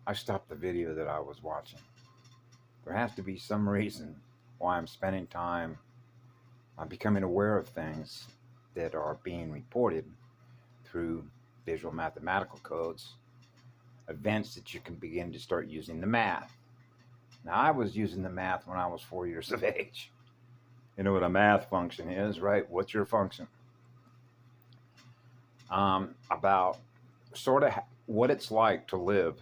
I stopped the video that I was watching. There has to be some reason why I'm spending time on becoming aware of things that are being reported through visual mathematical codes, events that you can begin to start using the math. Now, I was using the math when I was 4 years of age. You know what a math function is, right? What's your function? About sort of what it's like to live,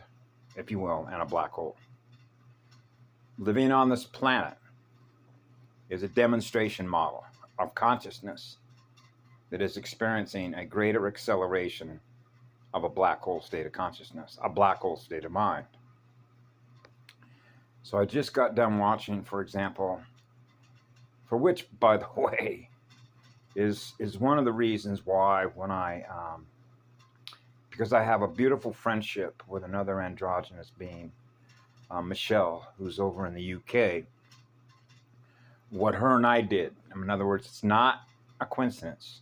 if you will, in a black hole. Living on this planet is a demonstration model of consciousness that is experiencing a greater acceleration of a black hole state of consciousness, a black hole state of mind. So I just got done watching, for example, for which, by the way, is one of the reasons why when because I have a beautiful friendship with another androgynous being, Michelle, who's over in the UK. What her and I did, in other words, it's not a coincidence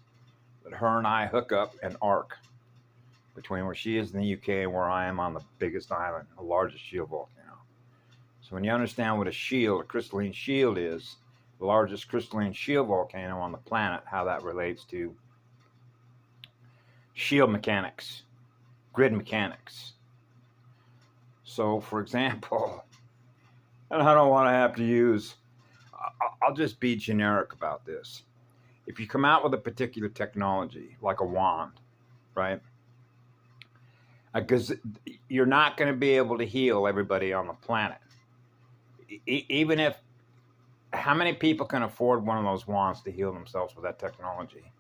that her and I hook up an arc between where she is in the UK and where I am on the biggest island, the largest shield volcano. So when you understand what a crystalline shield is, the largest crystalline shield volcano on the planet, how that relates to shield mechanics, grid mechanics. So, for example, and I don't want to have to use, I'll just be generic about this. If you come out with a particular technology, like a wand, right? Because you're not going to be able to heal everybody on the planet. Even if, how many people can afford one of those wands to heal themselves with that technology?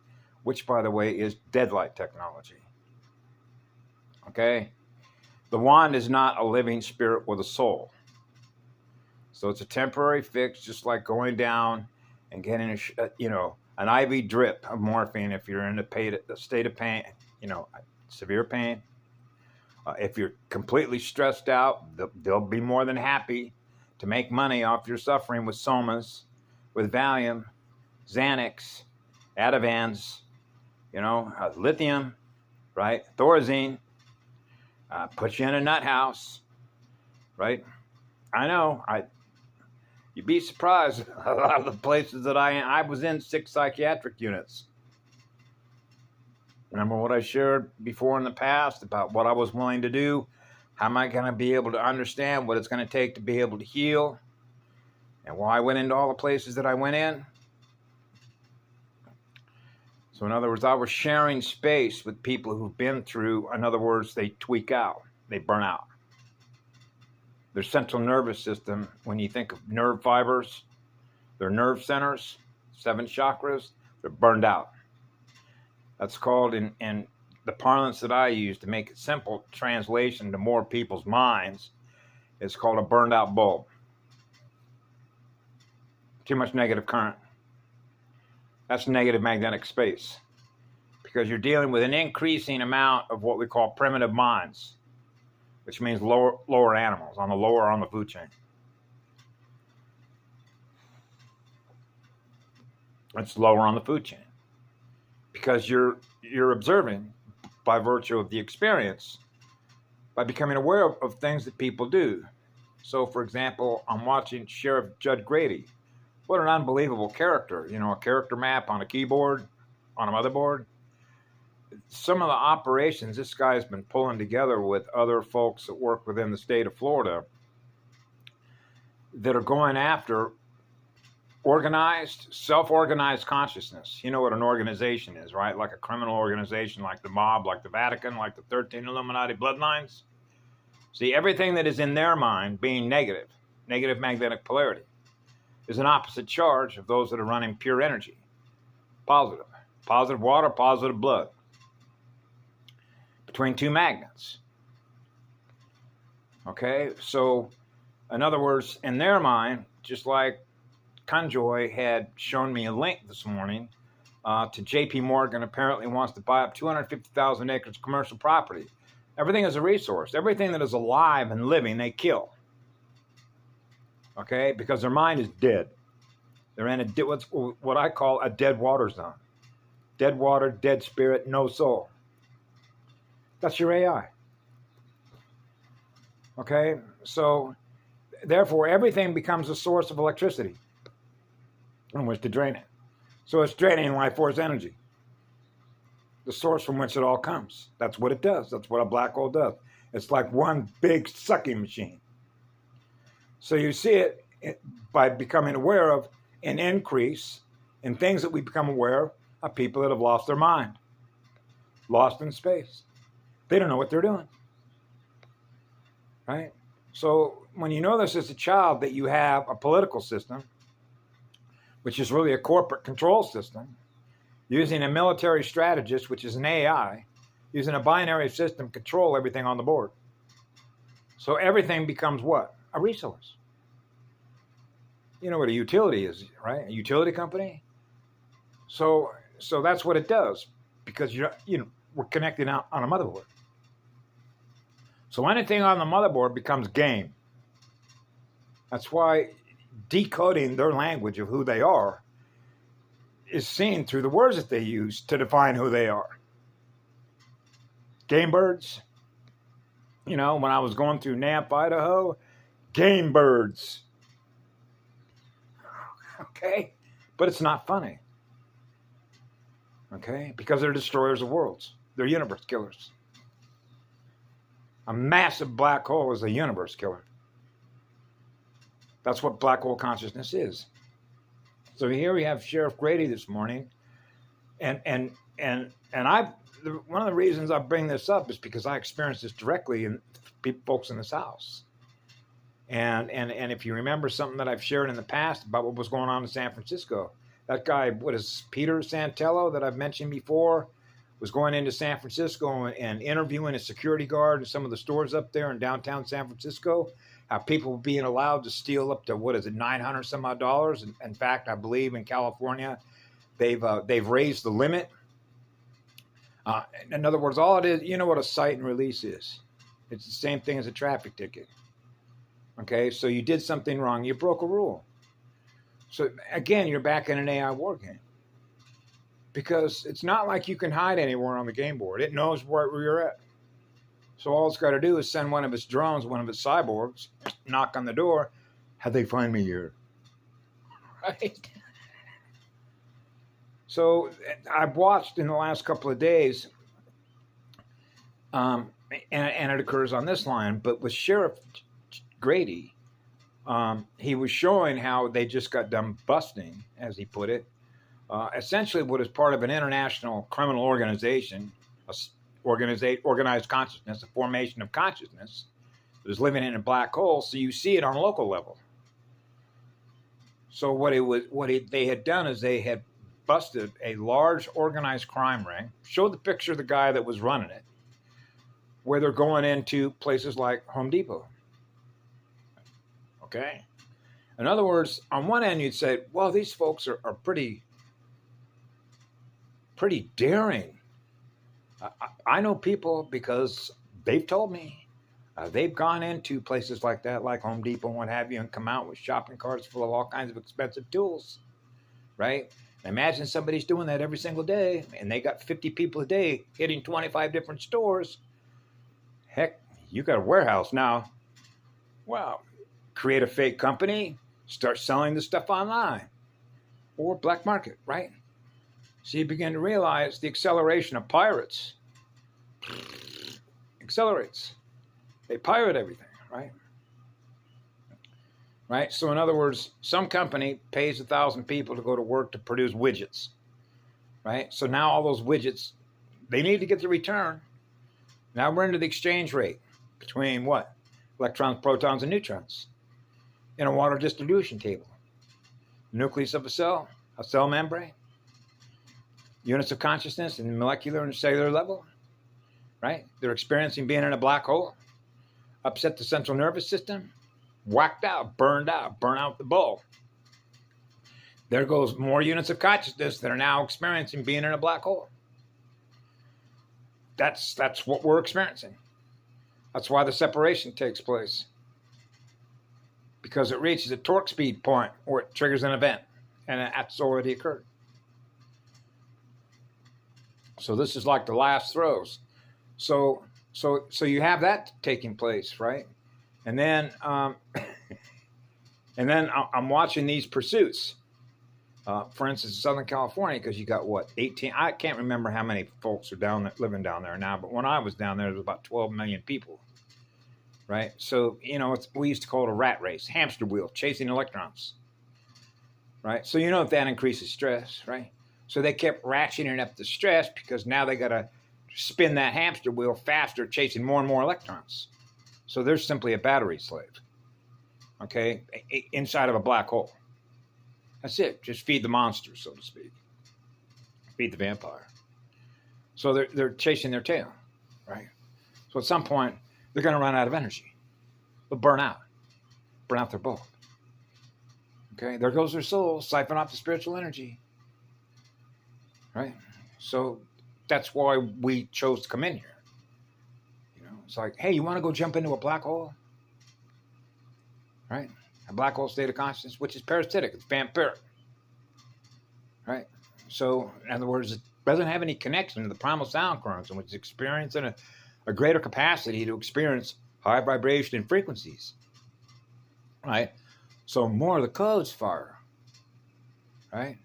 Which, by the way, is deadlight technology. Okay? The wand is not a living spirit with a soul. So it's a temporary fix, just like going down and getting an IV drip of morphine if you're in a state of pain, severe pain. If you're completely stressed out, they'll be more than happy to make money off your suffering with somas, with Valium, Xanax, Ativans, lithium, right? Thorazine, put you in a nut house, right? I know, you'd be surprised a lot of the places that I was in 6 psychiatric units. Remember what I shared before in the past about what I was willing to do? How am I going to be able to understand what it's going to take to be able to heal? And why I went into all the places that I went in? So in other words, I was sharing space with people who've been through, in other words, they tweak out, they burn out. Their central nervous system, when you think of nerve fibers, their nerve centers, 7 chakras, they're burned out. That's called, in the parlance that I use to make it simple, translation to more people's minds, it's called a burned out bulb. Too much negative current. That's negative magnetic space. Because you're dealing with an increasing amount of what we call primitive minds, which means lower animals, on the food chain. It's lower on the food chain. Because you're observing by virtue of the experience, by becoming aware of things that people do. So, for example, I'm watching Sheriff Judd Grady. What an unbelievable character. A character map on a keyboard, on a motherboard. Some of the operations this guy's been pulling together with other folks that work within the state of Florida that are going after self-organized consciousness. You know what an organization is, right? Like a criminal organization, like the mob, like the Vatican, like the 13 Illuminati bloodlines. See, everything that is in their mind being negative magnetic polarity, is an opposite charge of those that are running pure energy. Positive water, positive blood. Between 2 magnets. Okay, so in other words, in their mind, just like Conjoy had shown me a link this morning to JP Morgan apparently wants to buy up 250,000 acres of commercial property. Everything is a resource. Everything that is alive and living, they kill. Okay? Because their mind is dead. They're in what I call a dead water zone. Dead water, dead spirit, no soul. That's your AI. Okay, so therefore everything becomes a source of electricity in which to drain it. So it's draining life force energy, the source from which it all comes. That's what it does. That's what a black hole does. It's like one big sucking machine. So you see it by becoming aware of an increase in things that we become aware of people that have lost their mind, lost in space. They don't know what they're doing, right? So when you notice as a child that you have a political system, which is really a corporate control system, using a military strategist, which is an AI, using a binary system, control everything on the board. So everything becomes what? A resource. You know what a utility is, right? A utility company. So that's what it does, because we're connected on a motherboard. So anything on the motherboard becomes game. That's why decoding their language of who they are is seen through the words that they use to define who they are. Game birds. When I was going through Namp, Idaho, game birds. Okay? But it's not funny. Okay? Because they're destroyers of worlds. They're universe killers. A massive black hole is a universe killer. That's what black hole consciousness is. So here we have Sheriff Grady this morning, and one of the reasons I bring this up is because I experienced this directly in folks in this house. And if you remember something that I've shared in the past about what was going on in San Francisco, that guy, what is Peter Santello that I've mentioned before, was going into San Francisco and interviewing a security guard in some of the stores up there in downtown San Francisco, how people were being allowed to steal up to, $900 some odd dollars. In fact, I believe in California, they've raised the limit. In other words, all it is, you know what a cite and release is. It's the same thing as a traffic ticket. Okay, so you did something wrong. You broke a rule. So again, you're back in an AI war game. Because it's not like you can hide anywhere on the game board. It knows where you're at. So all it's got to do is send one of its drones, one of its cyborgs, knock on the door. How'd they find me here? Right? So I've watched in the last couple of days, and it occurs on this line, but with Sheriff Grady, he was showing how they just got done busting, as he put it, essentially what is part of an international criminal organization, organized consciousness, a formation of consciousness that is living in a black hole. So you see it on a local level. So they had done is they had busted a large organized crime ring, showed the picture of the guy that was running it, where they're going into places like Home Depot. Okay? In other words, on one end you'd say, well, these folks are pretty daring. I know people because they've told me they've gone into places like that, like Home Depot and what have you, and come out with shopping carts full of all kinds of expensive tools, right? Imagine somebody's doing that every single day, and they got 50 people a day hitting 25 different stores. Heck, you got a warehouse now. Well, create a fake company, start selling the stuff online or black market, right? So you begin to realize the acceleration of pirates accelerates. They pirate everything, right? Right? So in other words, some company pays 1,000 people to go to work to produce widgets, right? So now all those widgets, they need to get the return. Now we're into the exchange rate between what? Electrons, protons, and neutrons in a water distribution table. The nucleus of a cell membrane, units of consciousness in the molecular and cellular level, right? They're experiencing being in a black hole, upset the central nervous system, whacked out, burn out the bulb. There goes more units of consciousness that are now experiencing being in a black hole. That's what we're experiencing. That's why the separation takes place. Because it reaches a torque speed point where it triggers an event, and that's already occurred. So this is like the last throes. So you have that taking place, right? And then, I'm watching these pursuits. For instance, Southern California, because you got what, 18? I can't remember how many folks are living down there now, but when I was down there was about 12 million people, right? So we used to call it a rat race, hamster wheel, chasing electrons, right? So if that increases stress, right? So they kept ratcheting up the stress because now they got to spin that hamster wheel faster, chasing more and more electrons. So they're simply a battery slave, okay, inside of a black hole. That's it. Just feed the monster, so to speak. Feed the vampire. So they're chasing their tail, right? So at some point, they're going to run out of energy. They'll burn out their bulb. Okay, there goes their soul, siphon off the spiritual energy, right? So that's why we chose to come in here. It's like, hey, you want to go jump into a black hole? Right? A black hole state of consciousness, which is parasitic. It's vampiric. Right? So, in other words, it doesn't have any connection to the primal sound currents, which is experiencing a greater capacity to experience high vibration and frequencies. Right? So more of the codes fire. Right?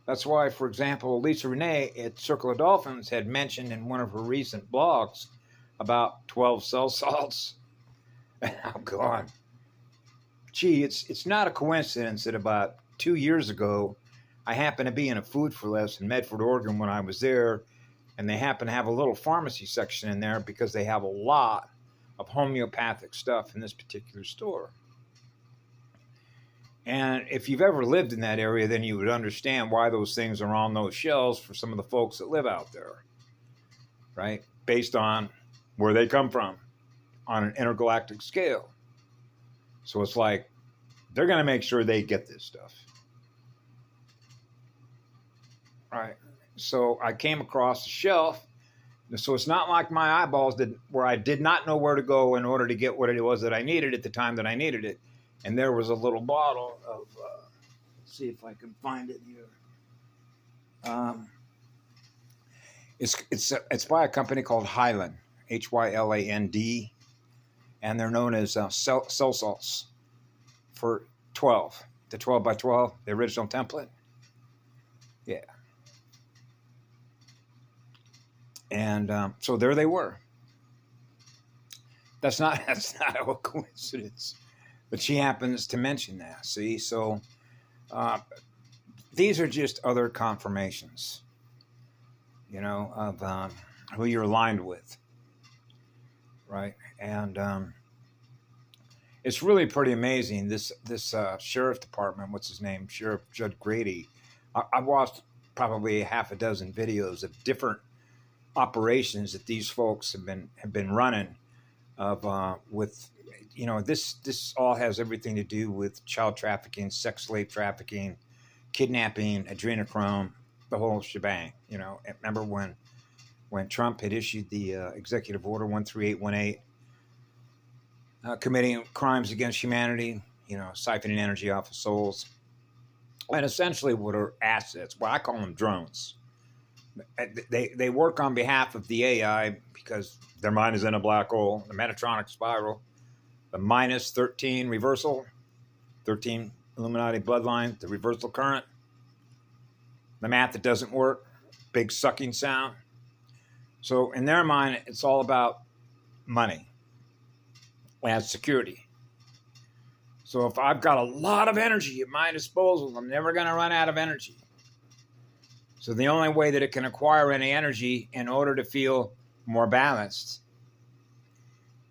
That's why, for example, Lisa Renee at Circle of Dolphins had mentioned in one of her recent blogs about 12 cell salts. Oh, God. Gee, it's not a coincidence that about 2 years ago, I happened to be in a Food for Less in Medford, Oregon when I was there, and they happen to have a little pharmacy section in there because they have a lot of homeopathic stuff in this particular store. And if you've ever lived in that area, then you would understand why those things are on those shelves for some of the folks that live out there, right? Based on where they come from on an intergalactic scale. So it's like, they're going to make sure they get this stuff. Right. So I came across the shelf. So it's not like my eyeballs where I did not know where to go in order to get what it was that I needed at the time that I needed it. And there was a little bottle of, let's see if I can find it here. It's by a company called Hyland, Hyland, and they're known as cell salts for 12, the 12 by 12, the original template. Yeah. And so there they were. That's not a coincidence, but she happens to mention that. See, so these are just other confirmations, of who you're aligned with, right? And it's really pretty amazing. This sheriff department, what's his name, Sheriff Judd Grady. I watched probably half a dozen videos of different operations that these folks have been running with this all has everything to do with child trafficking, sex slave trafficking, kidnapping, adrenochrome, the whole shebang. Remember when Trump had issued the executive order 13818 committing crimes against humanity, siphoning energy off of souls, and essentially what are assets. Well, I call them drones. They work on behalf of the AI because their mind is in a black hole, the Metatronic spiral, the minus 13 reversal, 13 Illuminati bloodline, the reversal current, the math that doesn't work, big sucking sound. So in their mind, it's all about money and security. So if I've got a lot of energy at my disposal, I'm never going to run out of energy. So the only way that it can acquire any energy in order to feel more balanced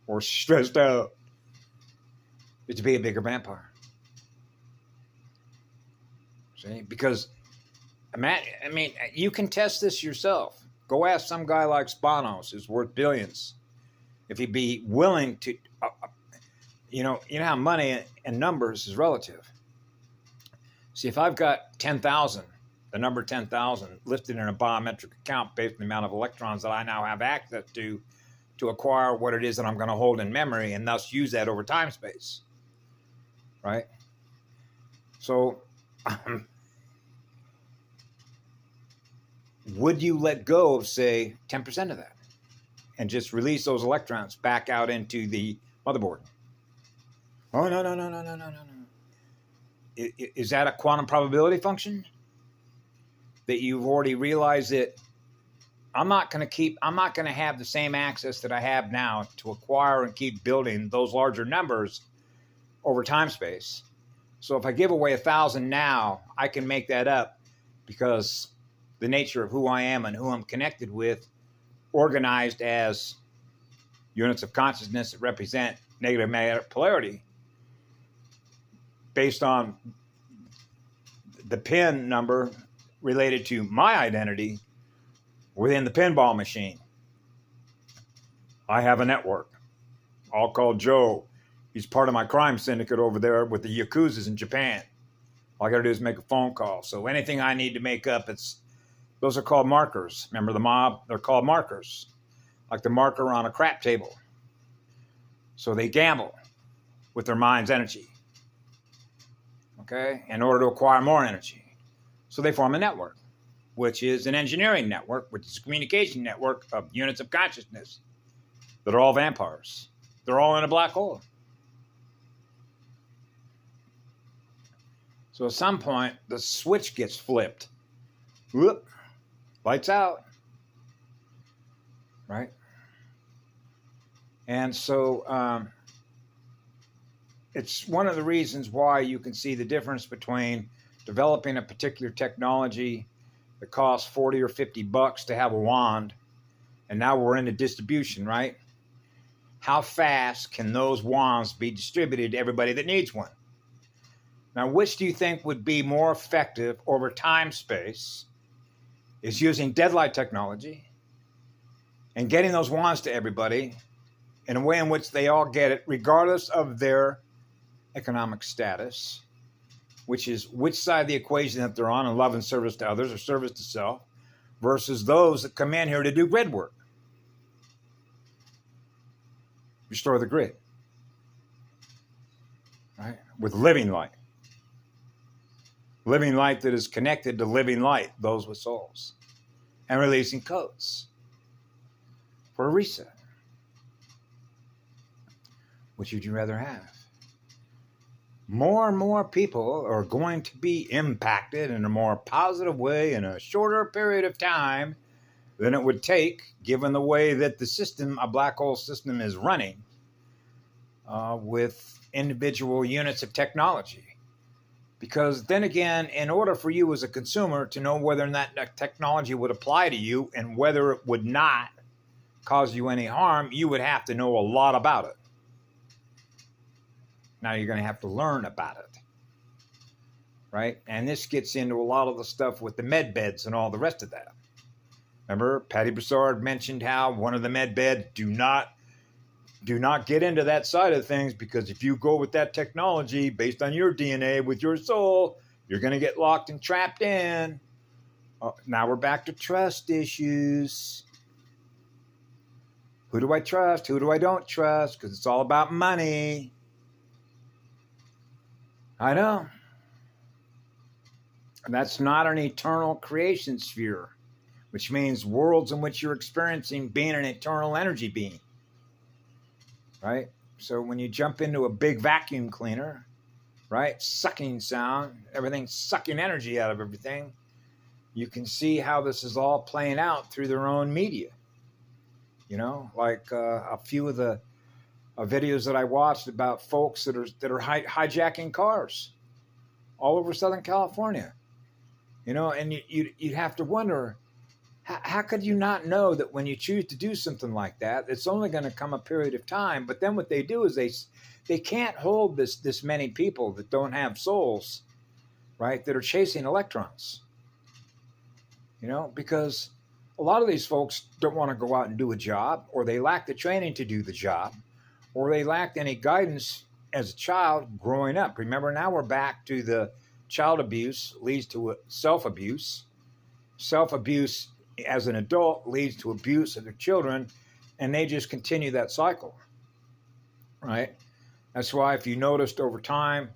or stressed out is to be a bigger vampire. See? Because, you can test this yourself. Go ask some guy like Spanos, who's worth billions, if he'd be willing to, how money and numbers is relative. See, if I've got 10,000, the number 10,000 listed in a biometric account based on the amount of electrons that I now have access to acquire what it is that I'm going to hold in memory and thus use that over time space. Right? So, would you let go of, say, 10% of that and just release those electrons back out into the motherboard? Oh, no, no, no, no, no, no, no, no. Is that a quantum probability function? That you've already realized that I'm not going to have the same access that I have now to acquire and keep building those larger numbers over time space. So if I give away 1,000 now, I can make that up because the nature of who I am and who I'm connected with, organized as units of consciousness that represent negative magnetic polarity, based on the pin number related to my identity within the pinball machine. I have a network. I'll call Joe. He's part of my crime syndicate over there with the Yakuzas in Japan. All I got to do is make a phone call. So anything I need to make up, those are called markers. Remember the mob? They're called markers, like the marker on a crap table. So they gamble with their mind's energy, okay, in order to acquire more energy. So they form a network, which is an engineering network, which is a communication network of units of consciousness that are all vampires. They're all in a black hole. So at some point, the switch gets flipped. Whoop, lights out, right? And so it's one of the reasons why you can see the difference between developing a particular technology that costs 40 or 50 bucks to have a wand, and now we're into distribution, right? How fast can those wands be distributed to everybody that needs one? Now, which do you think would be more effective over time space? Is using deadlight technology and getting those wands to everybody in a way in which they all get it, regardless of their economic status, which is which side of the equation that they're on in love and service to others or service to self, versus those that come in here to do grid work. Restore the grid, right? With living light. Living light that is connected to living light, those with souls. And releasing codes for a reset. Which would you rather have? More and more people are going to be impacted in a more positive way in a shorter period of time than it would take, given the way that the system, a black hole system, is running with individual units of technology. Because then again, in order for you as a consumer to know whether or not that technology would apply to you and whether it would not cause you any harm, you would have to know a lot about it. Now you're going to have to learn about it, right? And this gets into a lot of the stuff with the med beds and all the rest of that. Remember, Patty Broussard mentioned how one of the med beds, do not get into that side of things, because if you go with that technology based on your DNA with your soul, you're going to get locked and trapped in. Now we're back to trust issues. Who do I trust? Who do I don't trust? Because it's all about money. I know. And that's not an eternal creation sphere, which means worlds in which you're experiencing being an eternal energy being. Right? So when you jump into a big vacuum cleaner, right, sucking sound, everything's sucking energy out of everything, you can see how this is all playing out through their own media. You know, like a few of the videos that I watched about folks that are hijacking cars all over Southern California. You know, and you'd have to wonder, how could you not know that when you choose to do something like that, it's only going to come a period of time? But then what they do is they can't hold this many people that don't have souls, right, that are chasing electrons. You know, because a lot of these folks don't want to go out and do a job, or they lack the training to do the job, or they lacked any guidance as a child growing up. Remember, now we're back to the child abuse leads to self-abuse. Self-abuse as an adult leads to abuse of their children, and they just continue that cycle, right? That's why if you noticed over time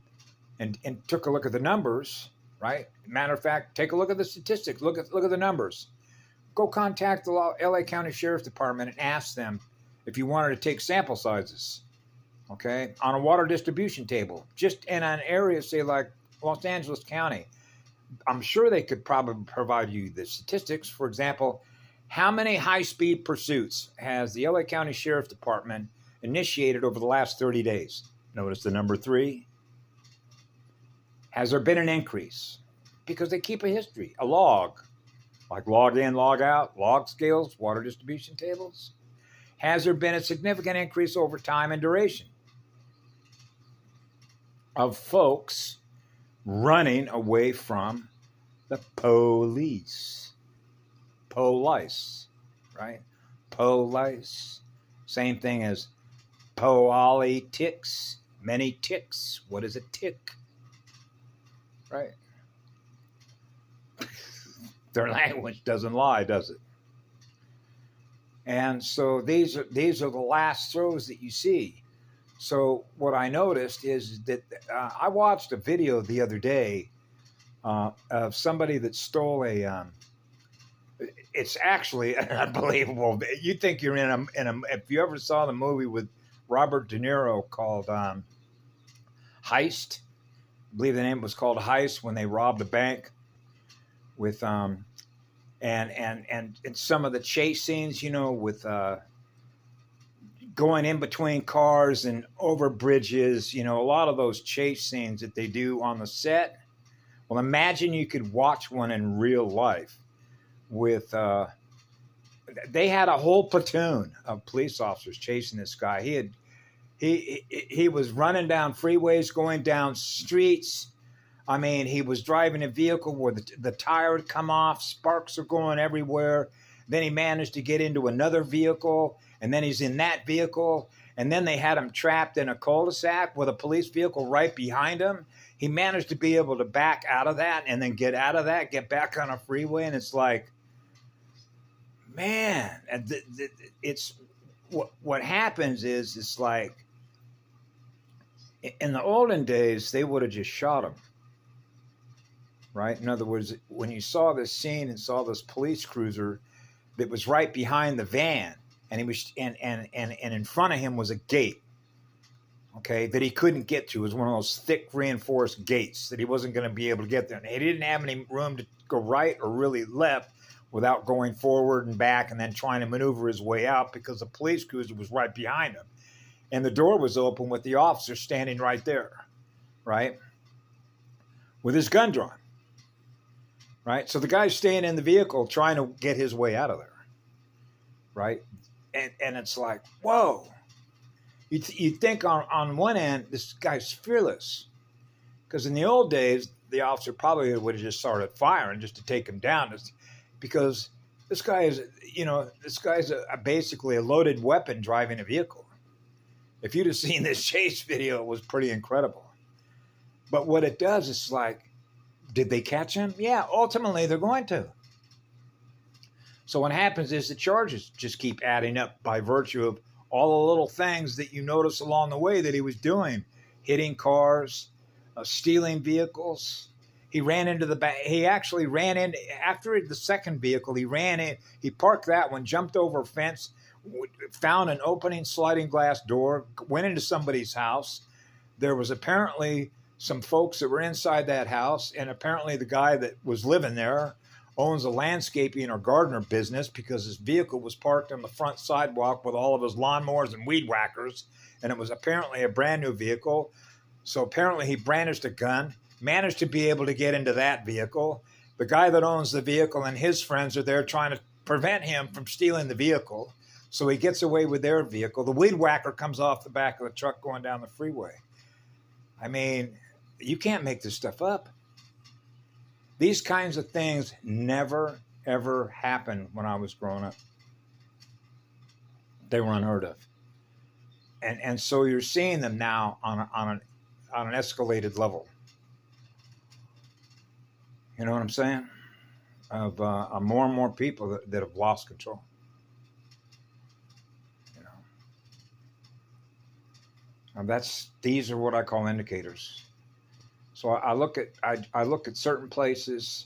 and took a look at the numbers, right? Matter of fact, take a look at the statistics. Look at the numbers. Go contact the LA County Sheriff's Department and ask them if you wanted to take sample sizes. okay, on a water distribution table, just in an area, say like Los Angeles County. I'm sure they could probably provide you the statistics. For example, how many high-speed pursuits has the LA County Sheriff's Department initiated over the last 30 days? Notice the number 3. Has there been an increase? Because they keep a history, a log, like log in, log out, log scales, water distribution tables. Has there been a significant increase over time and duration of folks running away from the police? Police, right? Police. Same thing as politics. Many ticks. What is a tick? Right? Their language doesn't lie, does it? And so these are the last throws that you see. So what I noticed is that I watched a video the other day of somebody that stole a. It's actually unbelievable. You think you're in a. If you ever saw the movie with Robert De Niro called Heist, I believe the name was called Heist, when they robbed a bank with and some of the chase scenes, you know, with going in between cars and over bridges, you know, a lot of those chase scenes that they do on the set. Well, imagine you could watch one in real life with they had a whole platoon of police officers chasing this guy. He was running down freeways, going down streets. I mean, he was driving a vehicle where the tire had come off, sparks are going everywhere. Then he managed to get into another vehicle, and then he's in that vehicle, and then they had him trapped in a cul-de-sac with a police vehicle right behind him. He managed to be able to back out of that and then get out of that, get back on a freeway, and it's like, man, it's what happens is it's like in the olden days, they would have just shot him. Right? In other words, when you saw this scene and saw this police cruiser that was right behind the van, and he was and in front of him was a gate, okay, that he couldn't get to. It was one of those thick reinforced gates that he wasn't going to be able to get there. And he didn't have any room to go right or really left without going forward and back and then trying to maneuver his way out, because the police cruiser was right behind him. And the door was open with the officer standing right there, right, with his gun drawn. Right? So the guy's staying in the vehicle trying to get his way out of there. Right? And it's like, whoa. You think on one end, this guy's fearless. Because in the old days, the officer probably would have just started firing just to take him down. Because this guy is, basically a loaded weapon driving a vehicle. If you'd have seen this chase video, it was pretty incredible. But what it does is like, did they catch him? Yeah, ultimately they're going to. So what happens is the charges just keep adding up by virtue of all the little things that you notice along the way that he was doing. Hitting cars, stealing vehicles. He ran into the back. He actually ran in after the second vehicle. He ran in. He parked that one, jumped over a fence, found an opening sliding glass door, went into somebody's house. There was apparently some folks that were inside that house, and apparently the guy that was living there owns a landscaping or gardener business, because his vehicle was parked on the front sidewalk with all of his lawnmowers and weed whackers, and it was apparently a brand new vehicle. So apparently he brandished a gun, managed to be able to get into that vehicle. The guy that owns the vehicle and his friends are there trying to prevent him from stealing the vehicle. So he gets away with their vehicle. The weed whacker comes off the back of the truck going down the freeway. I mean, you can't make this stuff up. These kinds of things never, ever happened when I was growing up. They were unheard of. And so you're seeing them now on an escalated level. You know what I'm saying? Of more and more people that have lost control. You know, and these are what I call indicators. So I look at certain places,